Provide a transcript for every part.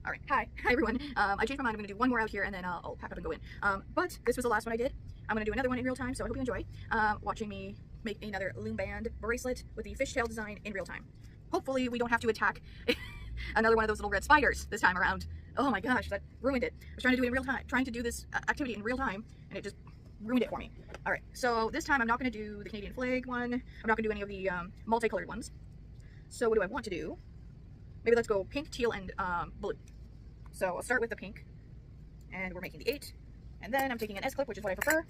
All right, hi everyone. I changed my mind. I'm gonna do one more out here and then I'll pack up and go in. But this was the last one I did. I'm gonna do another one in real time, so I hope you enjoy watching me make another loom band bracelet with the fishtail design in real time. Hopefully we don't have to attack another one of those little red spiders this time around. Oh my gosh, that ruined it. I was trying to do it in real time, trying to do this activity in real time, and it just ruined it for me. All right, so this time I'm not gonna do the Canadian flag one. I'm not gonna do any of the multicolored ones. So what do I want to do? Maybe let's go pink, teal, and blue. So I'll start with the pink, and we're making the 8, and then I'm taking an S clip, which is what I prefer,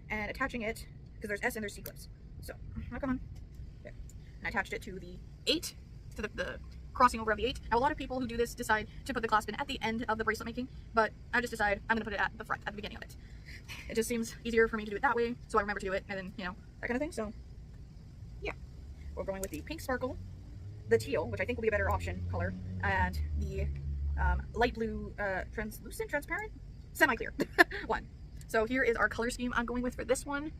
and attaching it, because there's S and there's C clips. So, oh, come on. There. And I attached it to the 8, to the crossing over of the 8. Now a lot of people who do this decide to put the clasp in at the end of the bracelet making, but I just decide I'm going to put it at the front, at the beginning of it. It just seems easier for me to do it that way, so I remember to do it, and then, you know, that kind of thing. So, yeah. We're going with the pink sparkle, the teal, which I think will be a better option color, and the light blue, transparent, semi-clear one. So here is our color scheme I'm going with for this one.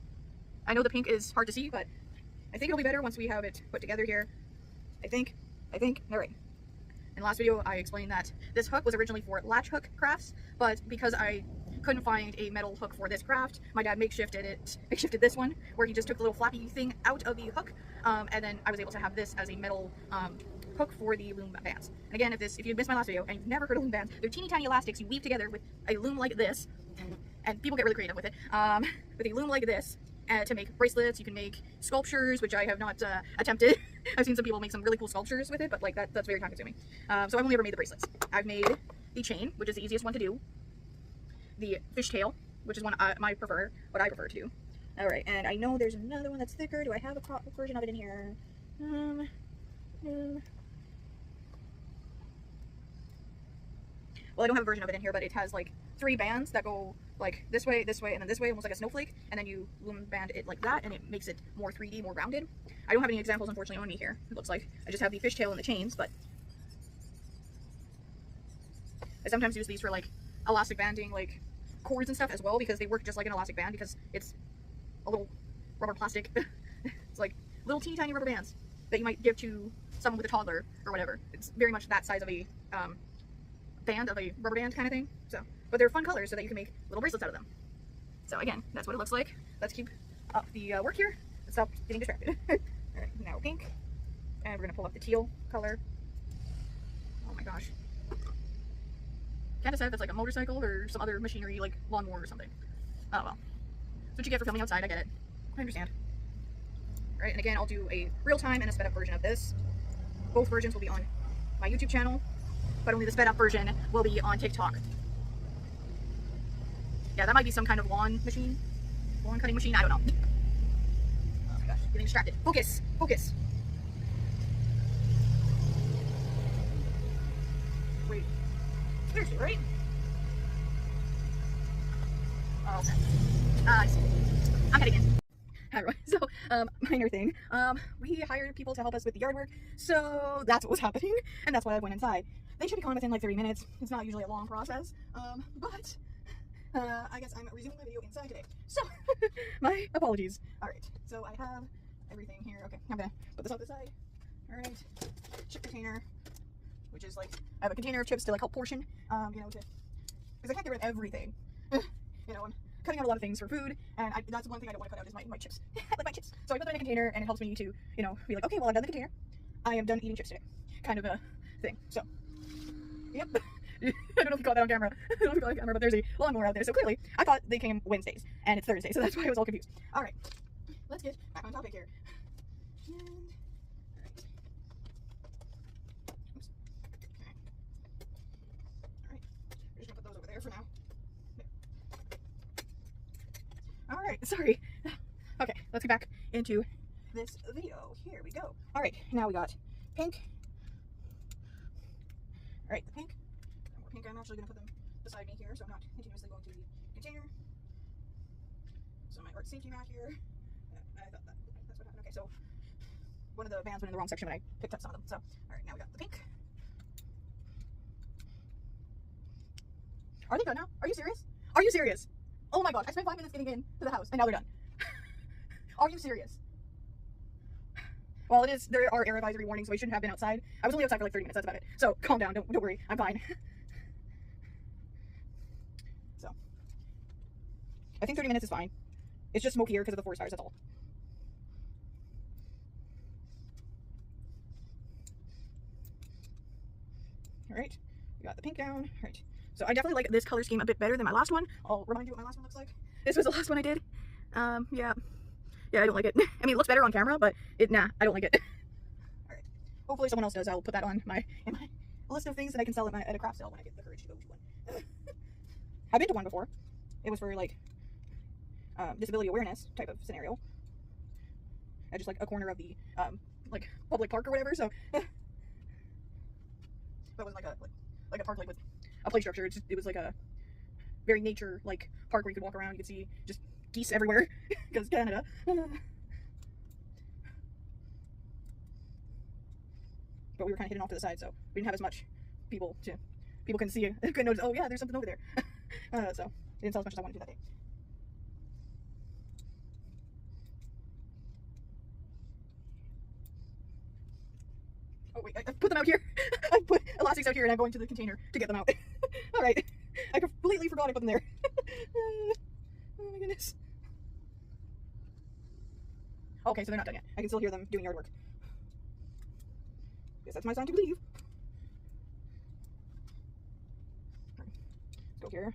I know the pink is hard to see, but I think it'll be better once we have it put together here. I think, all right. In the last video, I explained that this hook was originally for latch hook crafts, but because I couldn't find a metal hook for this craft, my dad makeshifted this one, where he just took the little flappy thing out of the hook, and then I was able to have this as a metal hook for the loom bands. And again, if you missed my last video and you've never heard of loom bands, they're teeny tiny elastics you weave together with a loom like this, and people get really creative with it, with a loom like this, to make bracelets. You can make sculptures, which I have not attempted. I've seen some people make some really cool sculptures with it, but like that's very time consuming. So I've only ever made the bracelets. I've made the chain, which is the easiest one to do, the fishtail, which is what I prefer to do. All right, and I know there's another one that's thicker. Do I have a version of it in here? Well, I don't have a version of it in here, but it has like 3 bands that go like this way, and then this way, almost like a snowflake, and then you loom band it like that, and it makes it more 3D, more rounded. I don't have any examples, unfortunately, on me here. It looks like I just have the fishtail and the chains, but I sometimes use these for like elastic banding, like cords and stuff as well, because they work just like an elastic band, because it's a little rubber plastic. It's like little teeny tiny rubber bands that you might give to someone with a toddler or whatever. It's very much that size of a band, of a rubber band kind of thing. So, but they're fun colors so that you can make little bracelets out of them. So again, that's what it looks like. Let's keep up the work here and stop getting distracted. All right, now pink, and we're gonna pull up the teal color. Oh my gosh. Can't decide if it's like a motorcycle or some other machinery, like lawnmower or something. Oh well. That's what you get for filming outside, I get it. I understand. All right, and again, I'll do a real time and a sped up version of this. Both versions will be on my YouTube channel, but only the sped up version will be on TikTok. Yeah, that might be some kind of lawn cutting machine, I don't know. Oh my gosh, getting distracted. Focus, focus. Wait, seriously, right? Oh, okay. I see. I'm heading in. Alright, so, minor thing. We hired people to help us with the yard work, so that's what was happening, and that's why I went inside. They should be gone within like 30 minutes. It's not usually a long process, but I guess I'm resuming my video inside today. So, my apologies. Alright, so I have everything here. Okay, I'm gonna put this off the side. Alright, chip container, which is like, I have a container of chips to like help portion, you know, because I can't get rid of everything. You know, I'm cutting out a lot of things for food, and that's one thing I don't want to cut out is my chips. I like my chips. So I put them in a container, and it helps me to, you know, be like, okay, well, I've done the container. I am done eating chips today. Kind of a thing. So, yep. I don't know if you caught that on camera. I don't know if you caught that on camera, but there's a lawnmower out there. So clearly, I thought they came Wednesdays, and it's Thursday, so that's why I was all confused. All right, let's get back on topic here. And, all right. Oops. Okay. All right. We're just gonna put those over there for now. All right, sorry. Okay, let's get back into this video. Here we go. All right, now we got pink. All right, the pink. More pink. I'm actually gonna put them beside me here, so I'm not continuously going to the container. So my art safety mat here. I thought that's what happened. Okay, so one of the bands went in the wrong section when I picked up some of them. So, all right, now we got the pink. Are they done now? Are you serious? Are you serious? Oh my gosh, I spent 5 minutes getting into the house, and now they're done. Are you serious? Well, there are air advisory warnings, so we shouldn't have been outside. I was only outside for like 30 minutes, that's about it. So, calm down, don't worry, I'm fine. I think 30 minutes is fine. It's just smokier because of the forest fires, that's all. Alright, we got the pink down. Alright, so I definitely like this color scheme a bit better than my last one. I'll remind you what my last one looks like. This was the last one I did. Yeah, I don't like it. I mean, it looks better on camera, but nah, I don't like it. Alright, hopefully someone else does. I'll put that on my list of things that I can sell at a craft sale when I get the courage to go to one. I've been to one before. It was for like disability awareness type of scenario. At just like a corner of the like public park or whatever. So that was like a park like with a play structure. It was like a very nature like park where you could walk around. You could see just geese everywhere because Canada. But we were kind of hidden off to the side, so we didn't have as much people can see. Could notice. Oh yeah, there's something over there. So it didn't sell as much as I wanted to that day. Oh wait, I put them out here. I put elastics out here and I'm going to the container to get them out. Alright. I completely forgot I put them there. Oh my goodness. Okay, so they're not done yet. I can still hear them doing yard work. Guess that's my sign to leave. Let's go here.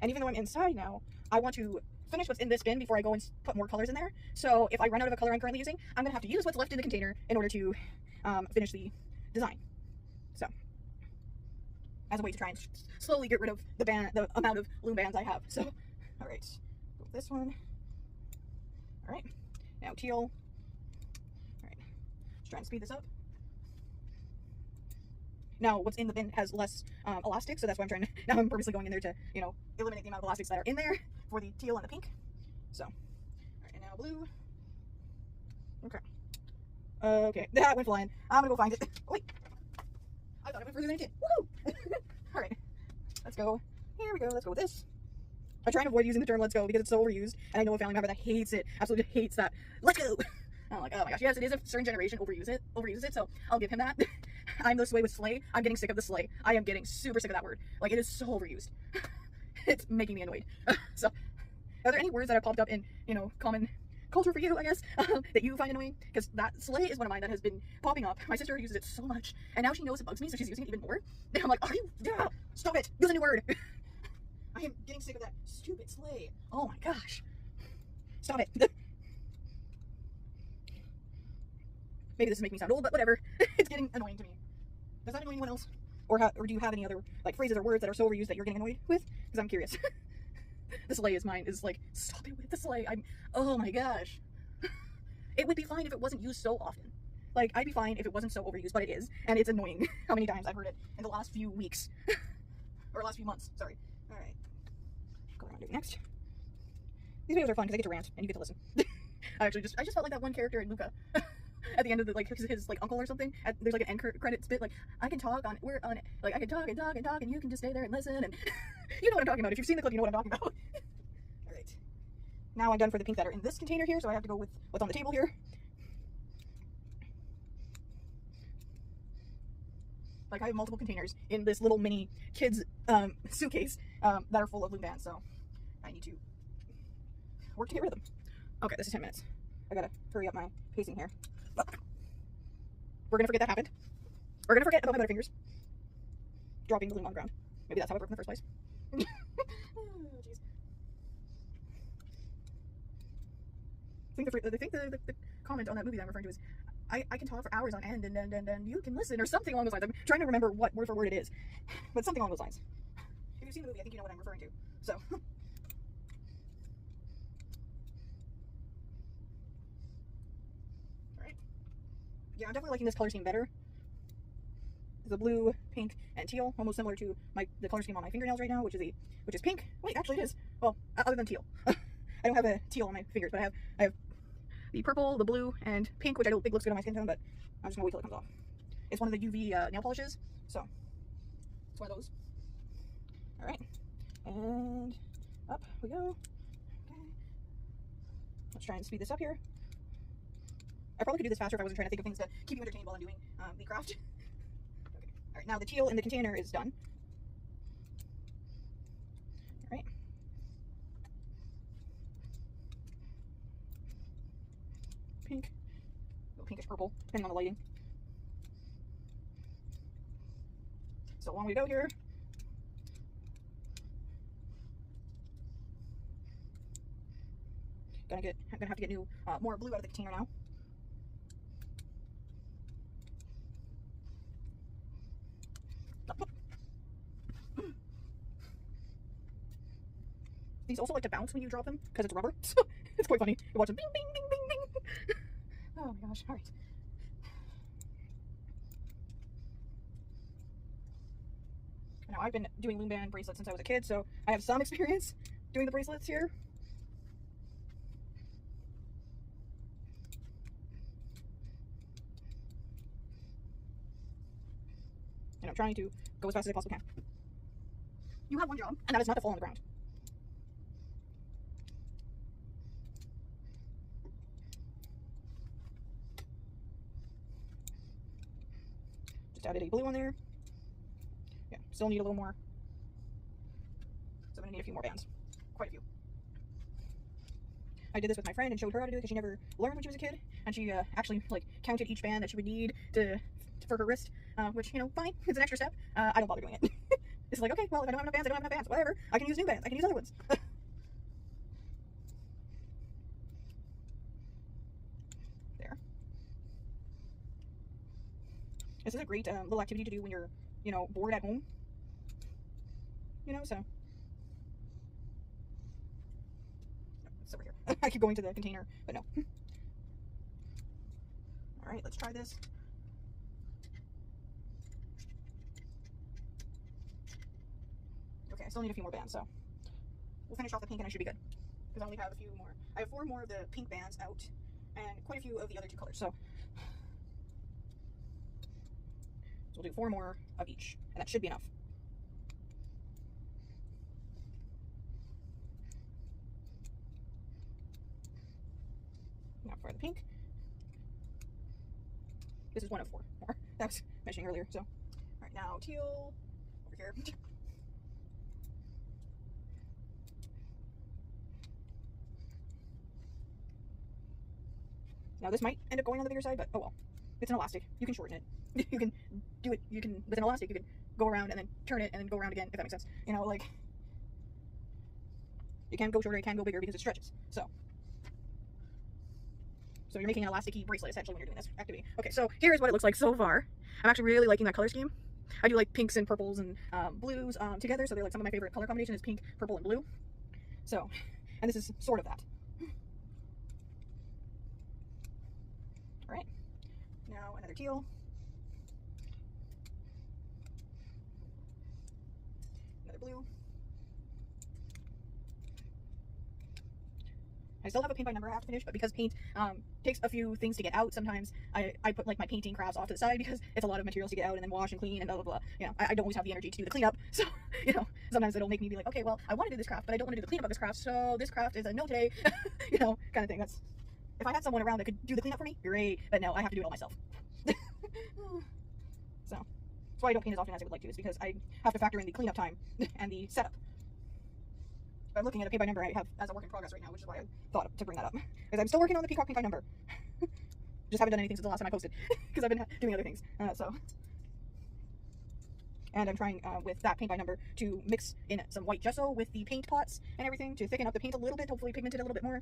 And even though I'm inside now, I want to finish what's in this bin before I go and put more colors in there. So if I run out of a color I'm currently using, I'm going to have to use what's left in the container in order to finish the design. So, as a way to try and slowly get rid of the amount of loom bands I have. So, alright, this one. Alright, now teal. Alright, just try and speed this up. Now, what's in the bin has less elastic, so that's why I'm trying to, now I'm purposely going in there to, you know, eliminate the amount of elastics that are in there for the teal and the pink. So, alright, and now blue. Okay. Okay, that went flying. I'm gonna go find it. Wait, I thought it went further than it did. Woohoo! Alright, let's go. Here we go, let's go with this. I try and avoid using the term let's go because it's so overused, and I know a family member that hates it, absolutely hates that. Let's go! I'm like, oh my gosh, yes, it is a certain generation overuses it, so I'll give him that. I'm this way with slay. I'm getting sick of the slay. I am getting super sick of that word. Like, it is so overused. It's making me annoyed. So, are there any words that have popped up in, you know, common culture for you, I guess, that you find annoying? Because that slay is one of mine that has been popping up. My sister uses it so much, and now she knows it bugs me, so she's using it even more. And I'm like, are you? Yeah, stop it. Use a new word. I am getting sick of that stupid slay. Oh my gosh. Stop it. Maybe this is making me sound old, but whatever. It's getting annoying to me. Does that annoy anyone else? Or do you have any other like phrases or words that are so overused that you're getting annoyed with? Because I'm curious. The slay is mine. Is like, stop it with the slay. Oh my gosh. It would be fine if it wasn't used so often. Like, I'd be fine if it wasn't so overused, but it is. And it's annoying how many times I've heard it in the last few weeks. Or last few months, sorry. Alright. Go on, do next. These videos are fun because I get to rant and you get to listen. I just felt like that one character in Luca. At the end of the, like, his like uncle or something, there's like an end credits bit, like, I can talk on, like, I can talk and talk and talk and you can just stay there and listen, and you know what I'm talking about. If you've seen the clip, you know what I'm talking about. Alright. Now I'm done for the pink that are in this container here, so I have to go with what's on the table here. Like, I have multiple containers in this little mini kids suitcase that are full of loom bands, so I need to work to get rid of them. Okay, this is 10 minutes. I gotta hurry up my pacing here. We're gonna forget that happened. We're gonna forget about my butterfingers dropping the loom on the ground. Maybe that's how it broke in the first place. Oh, jeez. I think the comment on that movie that I'm referring to is, I can talk for hours on end and you can listen, or something along those lines. I'm trying to remember what word for word it is, but something along those lines. If you've seen the movie, I think you know what I'm referring to. So. Yeah, I'm definitely liking this color scheme better. The blue, pink, and teal, almost similar to the color scheme on my fingernails right now, which is pink. Wait, actually it is. Well, other than teal. I don't have a teal on my fingers, but I have the purple, the blue, and pink, which I don't think looks good on my skin tone, but I'm just gonna wait till it comes off. It's one of the UV nail polishes, so it's one of those. All right, and up we go. Okay, let's try and speed this up here. I probably could do this faster if I wasn't trying to think of things to keep you entertained while I'm doing the craft. Okay. All right, now the teal in the container is done. All right. Go pinkish purple, depending on the lighting. So long way to go here. I'm gonna have to get new, more blue out of the container now. These also like to bounce when you drop them because it's rubber. So it's quite funny. You watch them bing, bing, bing, bing, bing. Oh my gosh. All right. Now I've been doing loom band bracelets since I was a kid, so I have some experience doing the bracelets here. And I'm trying to go as fast as I possibly can. You have one job, and that is not to fall on the ground. Just added a blue one there. Yeah, still need a little more. So I'm gonna need a few more bands. Quite a few. I did this with my friend and showed her how to do it because she never learned when she was a kid, and she actually like counted each band that she would need for her wrist, which, you know, fine, it's an extra step. I don't bother doing it. It's like, okay, well, if I don't have enough bands, I don't have enough bands. Whatever, I can use new bands, I can use other ones. There. This is a great little activity to do when you're, you know, bored at home. You know, so. It's over here. I keep going to the container, but no. Alright, let's try this. Okay, I still need a few more bands, so we'll finish off the pink and I should be good. Because I only have a few more. I have 4 more of the pink bands out and quite a few of the other 2 colors, so we'll do 4 more of each, and that should be enough. Now for the pink. This is 1 of 4 more that I was mentioning earlier, so. Alright, now teal over here. Now this might end up going on the bigger side, but oh well. It's an elastic. You can shorten it. You can do it, with an elastic, you can go around and then turn it and then go around again, if that makes sense. You know, like, it can go shorter, it can go bigger because it stretches. So you're making an elasticy bracelet essentially when you're doing this activity. Okay, so here's what it looks like so far. I'm actually really liking that color scheme. I do like pinks and purples and blues together, so they're like some of my favorite color combination is pink, purple, and blue. So, and this is sort of that. Alright, now another teal. Another blue. I still have a paint by number I have to finish, but because paint takes a few things to get out, sometimes I put like my painting crafts off to the side because it's a lot of materials to get out and then wash and clean and blah blah blah. You know, I don't always have the energy to do the cleanup, so you know, sometimes it'll make me be like, okay, well, I want to do this craft, but I don't want to do the cleanup of this craft, so this craft is a no today, you know, kind of thing. That's, if I had someone around that could do the cleanup for me, great, but no, I have to do it all myself. So that's why I don't paint as often as I would like to, is because I have to factor in the cleanup time and the setup. I'm looking at a paint by number I have as a work in progress right now, which is why I thought to bring that up. Because I'm still working on the peacock paint by number. Just haven't done anything since the last time I posted, because I've been doing other things. And I'm trying with that paint by number to mix in some white gesso with the paint pots and everything to thicken up the paint a little bit, hopefully pigment it a little bit more,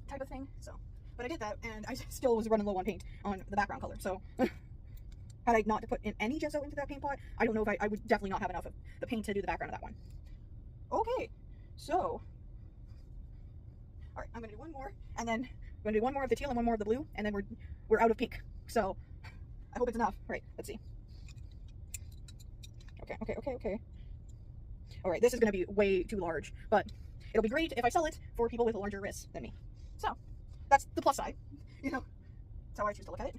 type of thing. So, but I did that, and I still was running low on paint on the background color. So, had I not put in any gesso into that paint pot, I don't know if I would definitely not have enough of the paint to do the background of that one. Okay. So, alright, I'm going to do one more, and then I'm going to do one more of the teal and one more of the blue, and then we're out of pink. So, I hope it's enough. Right, let's see. Okay. Alright, this is going to be way too large, but it'll be great if I sell it for people with larger wrists than me. So, that's the plus side. You know, that's how I choose to look at it.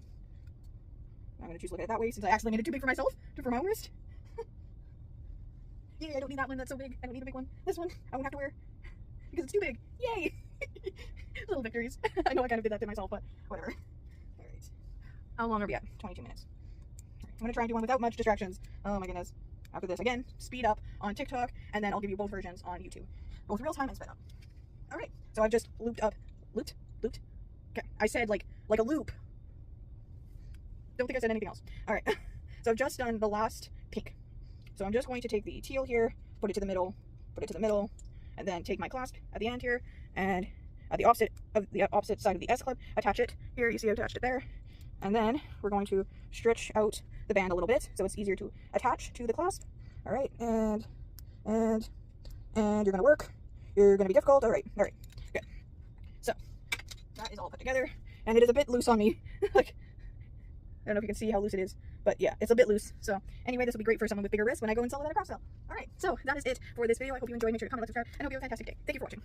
I'm going to choose to look at it that way, since I actually made it too big for myself, for my own wrist. Yay, I don't need that one, that's so big. I don't need a big one. This one, I won't have to wear, because it's too big. Yay! Little victories. I know I kind of did that to myself, but whatever. Alright. How long are we at? 22 minutes. Right. I'm going to try and do one without much distractions. Oh my goodness. After this, again, speed up on TikTok, and then I'll give you both versions on YouTube. Both real time and sped up. Alright, so I've just looped. Okay, I said like a loop. don't think I said anything else. All right, so I've just done the last pink. So I'm just going to take the teal here, put it to the middle, and then take my clasp at the end here, and at the opposite side of the S clip, attach it here. You see I attached it there, and then we're going to stretch out the band a little bit so it's easier to attach to the clasp. All right, and you're gonna work. You're gonna be difficult. All right, good. So that is all put together, and it is a bit loose on me. Like, I don't know if you can see how loose it is, but yeah, it's a bit loose. So anyway, this will be great for someone with bigger wrists when I go and sell it at a craft sale. All right, so that is it for this video. I hope you enjoyed. Make sure to comment, like, subscribe, and I hope you have a fantastic day. Thank you for watching.